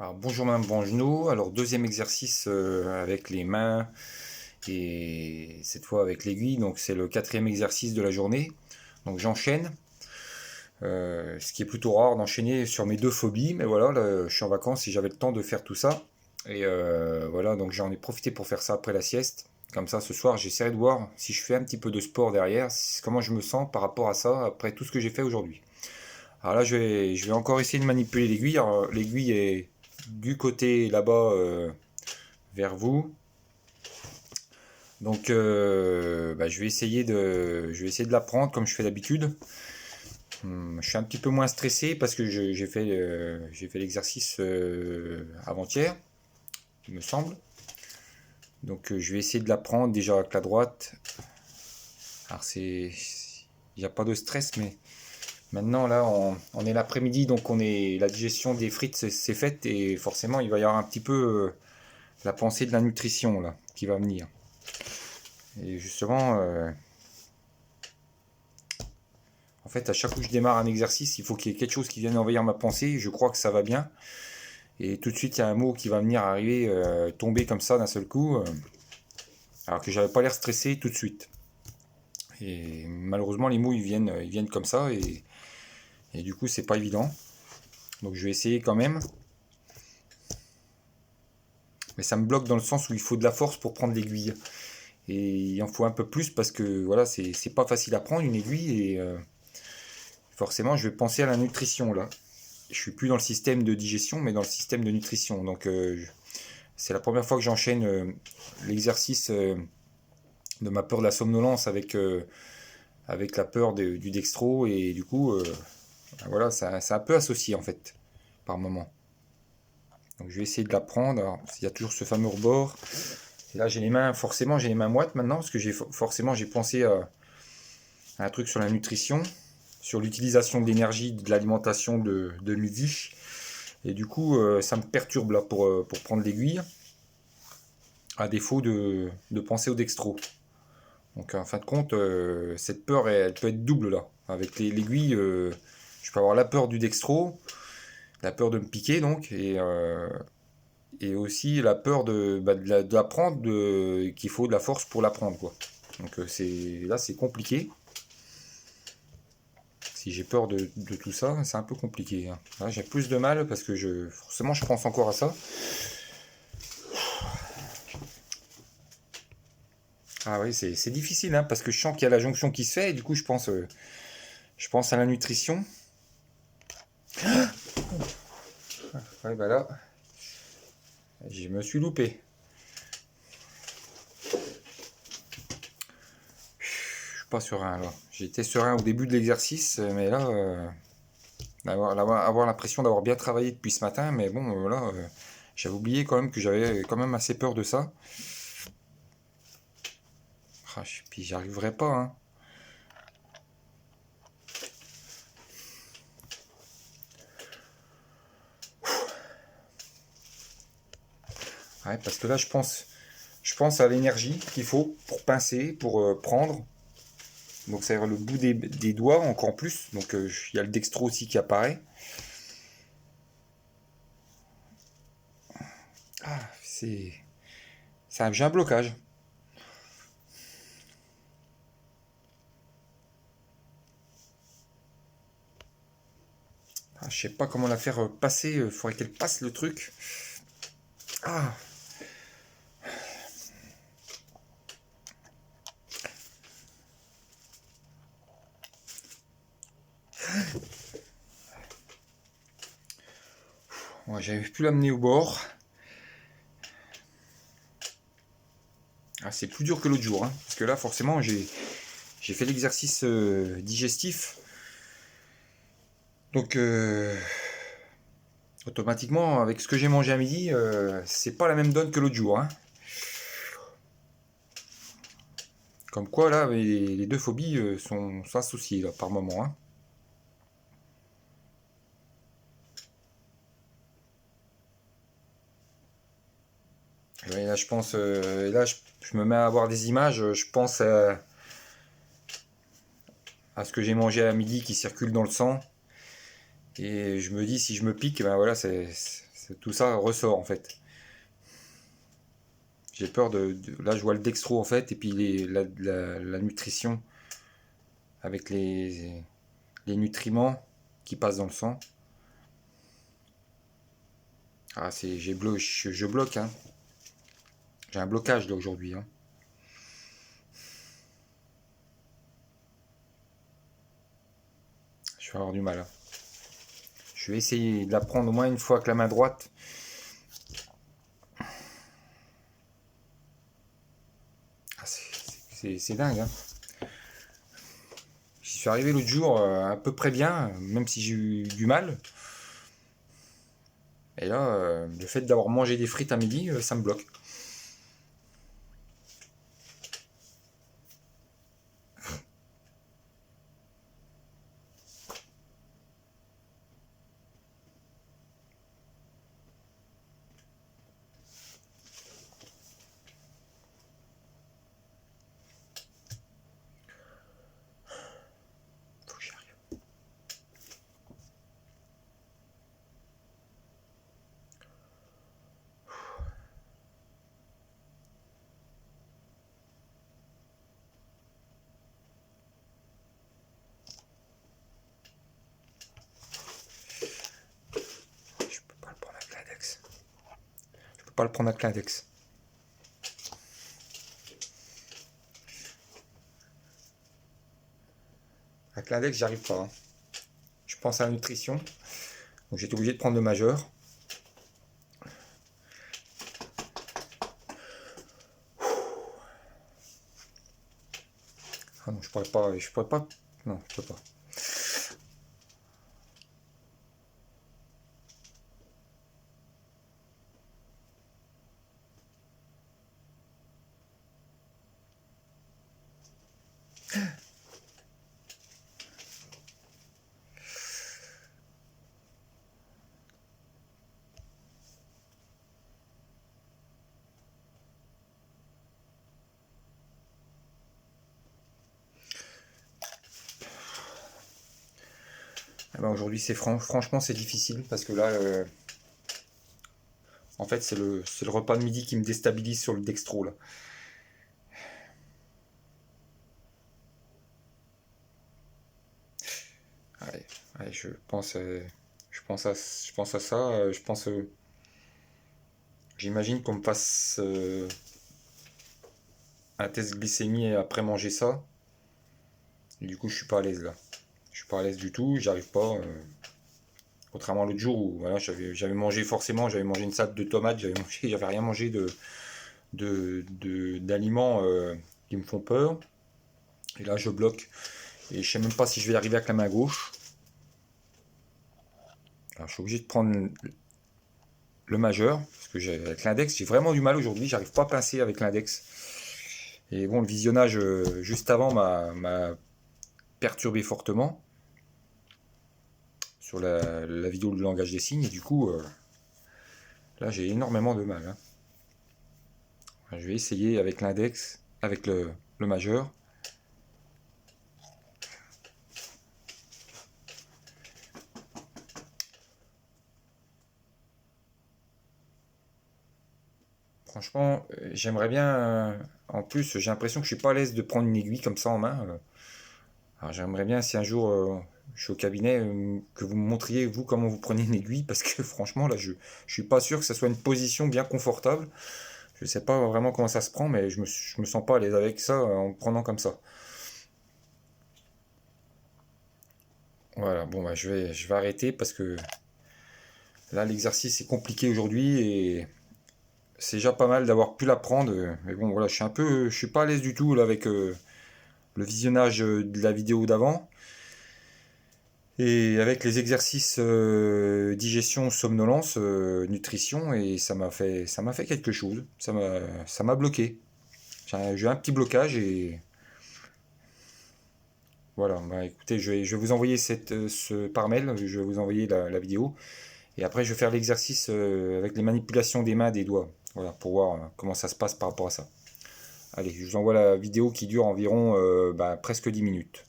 Alors bonjour Madame Bongenou, alors deuxième exercice avec les mains et cette fois avec l'aiguille, donc c'est le quatrième exercice de la journée. Donc j'enchaîne, ce qui est plutôt rare d'enchaîner sur mes deux phobies, mais voilà, là, je suis en vacances et j'avais le temps de faire tout ça. Et voilà, donc j'en ai profité pour faire ça après la sieste. Comme ça, ce soir, j'essaierai de voir si je fais un petit peu de sport derrière, comment je me sens par rapport à ça après tout ce que j'ai fait aujourd'hui. Alors là, je vais encore essayer de manipuler l'aiguille. Alors, l'aiguille est du côté là-bas vers vous. Donc, je vais essayer de la prendre comme je fais d'habitude. Je suis un petit peu moins stressé parce que j'ai fait l'exercice avant-hier, il me semble. Donc, je vais essayer de la prendre déjà avec la droite. Alors, il n'y a pas de stress, mais maintenant, là, on est l'après-midi, donc la digestion des frites, c'est faite, et forcément, il va y avoir un petit peu la pensée de la nutrition, là, qui va venir. Et justement, en fait, à chaque fois que je démarre un exercice, il faut qu'il y ait quelque chose qui vienne envahir ma pensée, je crois que ça va bien, et tout de suite, il y a un mot qui va venir arriver, tomber comme ça d'un seul coup, alors que j'avais pas l'air stressé tout de suite. Et malheureusement, les mots, ils viennent comme ça, et du coup, c'est pas évident. Donc, je vais essayer quand même. Mais ça me bloque dans le sens où il faut de la force pour prendre l'aiguille. Et il en faut un peu plus parce que voilà, c'est pas facile à prendre une aiguille et forcément je vais penser à la nutrition là. Je suis plus dans le système de digestion mais dans le système de nutrition. Donc c'est la première fois que j'enchaîne l'exercice de ma peur de la somnolence avec la peur du dextro et du coup voilà, c'est un peu associé en fait par moment. Donc je vais essayer de la prendre. Alors, il y a toujours ce fameux rebord. Et là, forcément, j'ai les mains moites maintenant, parce que forcément, j'ai pensé à un truc sur la nutrition, sur l'utilisation de l'énergie de l'alimentation de midi. Et du coup, ça me perturbe là pour prendre l'aiguille, à défaut de penser au dextro. Donc, en fin de compte, cette peur, elle peut être double là. Avec l'aiguille, je peux avoir la peur du dextro, la peur de me piquer, donc, et aussi la peur de la prendre, qu'il faut de la force pour la prendre, quoi. Donc là, c'est compliqué. Si j'ai peur de tout ça, c'est un peu compliqué, hein. Là, j'ai plus de mal parce que forcément, je pense encore à ça. Ah oui, c'est difficile, hein, parce que je sens qu'il y a la jonction qui se fait, et du coup, je pense à la nutrition. Ouais, bah là, je me suis loupé. Je suis pas serein, là. J'étais serein au début de l'exercice, mais là, avoir l'impression d'avoir bien travaillé depuis ce matin, mais bon, là, j'avais oublié quand même que j'avais quand même assez peur de ça. Ah, puis j'y arriverai pas, hein. Ouais, parce que là, je pense à l'énergie qu'il faut pour pincer, pour prendre. Donc, ça va le bout des doigts encore plus. Donc, il y a le dextro aussi qui apparaît. Ah, j'ai un blocage. Ah, je sais pas comment la faire passer. Il faudrait qu'elle passe le truc. Ah, ouais, j'avais pu l'amener au bord. Ah, c'est plus dur que l'autre jour, hein, parce que là, forcément, j'ai fait l'exercice digestif. Donc, automatiquement, avec ce que j'ai mangé à midi, c'est pas la même donne que l'autre jour, hein. Comme quoi, là, les deux phobies sont associées là, par moment, hein. Et là, je pense, je me mets à avoir des images, je pense à ce que j'ai mangé à midi qui circule dans le sang. Et je me dis, si je me pique, ben voilà, tout ça ressort en fait. J'ai peur là, je vois le dextro en fait, et puis la nutrition avec les nutriments qui passent dans le sang. Ah, je bloque, hein. J'ai un blocage là aujourd'hui, hein. Je vais avoir du mal, hein. Je vais essayer de la prendre au moins une fois avec la main droite. Ah, c'est dingue, hein. J'y suis arrivé l'autre jour à peu près bien, même si j'ai eu du mal. Et là, le fait d'avoir mangé des frites à midi, ça me bloque. Faut que j'y arrive. Je peux pas le prendre avec l'index. Je peux pas le prendre avec l'index. Avec l'index, j'y arrive pas, hein. Je pense à la nutrition. Donc j'étais obligé de prendre le majeur. Ah non, je pourrais pas. Non, je peux pas. Eh ben, aujourd'hui, franchement, c'est difficile parce que là, en fait, c'est le repas de midi qui me déstabilise sur le dextro là. Allez, allez, je pense à ça. J'imagine qu'on me fasse un test glycémie après manger ça. Et du coup, je suis pas à l'aise là. Je suis pas à l'aise du tout. J'arrive pas. Contrairement à l'autre jour où voilà, j'avais mangé forcément, j'avais mangé une salade de tomates, j'avais rien mangé d'aliments qui me font peur. Et là, je bloque. Et je sais même pas si je vais y arriver avec la main gauche. Alors, je suis obligé de prendre le majeur, parce que avec l'index, j'ai vraiment du mal aujourd'hui, j'arrive pas à pincer avec l'index. Et bon, le visionnage juste avant m'a perturbé fortement sur la vidéo de langage des signes, et du coup, là j'ai énormément de mal, hein. Je vais essayer avec l'index, avec le majeur. Franchement, j'aimerais bien. En plus, j'ai l'impression que je suis pas à l'aise de prendre une aiguille comme ça en main. Alors j'aimerais bien si un jour je suis au cabinet que vous me montriez vous comment vous prenez une aiguille parce que franchement là je suis pas sûr que ça soit une position bien confortable. Je sais pas vraiment comment ça se prend mais je me sens pas à l'aise avec ça en prenant comme ça. Voilà, bon bah je vais arrêter parce que là l'exercice est compliqué aujourd'hui et c'est déjà pas mal d'avoir pu l'apprendre. Mais bon voilà, je suis pas à l'aise du tout là avec le visionnage de la vidéo d'avant. Et avec les exercices digestion, somnolence, nutrition, et ça m'a fait quelque chose. Ça m'a bloqué. J'ai un petit blocage et voilà. Bah, écoutez, je vais vous envoyer par mail, je vais vous envoyer la vidéo. Et après, je vais faire l'exercice avec les manipulations des mains, des doigts. Voilà, pour voir comment ça se passe par rapport à ça. Allez, je vous envoie la vidéo qui dure environ presque 10 minutes.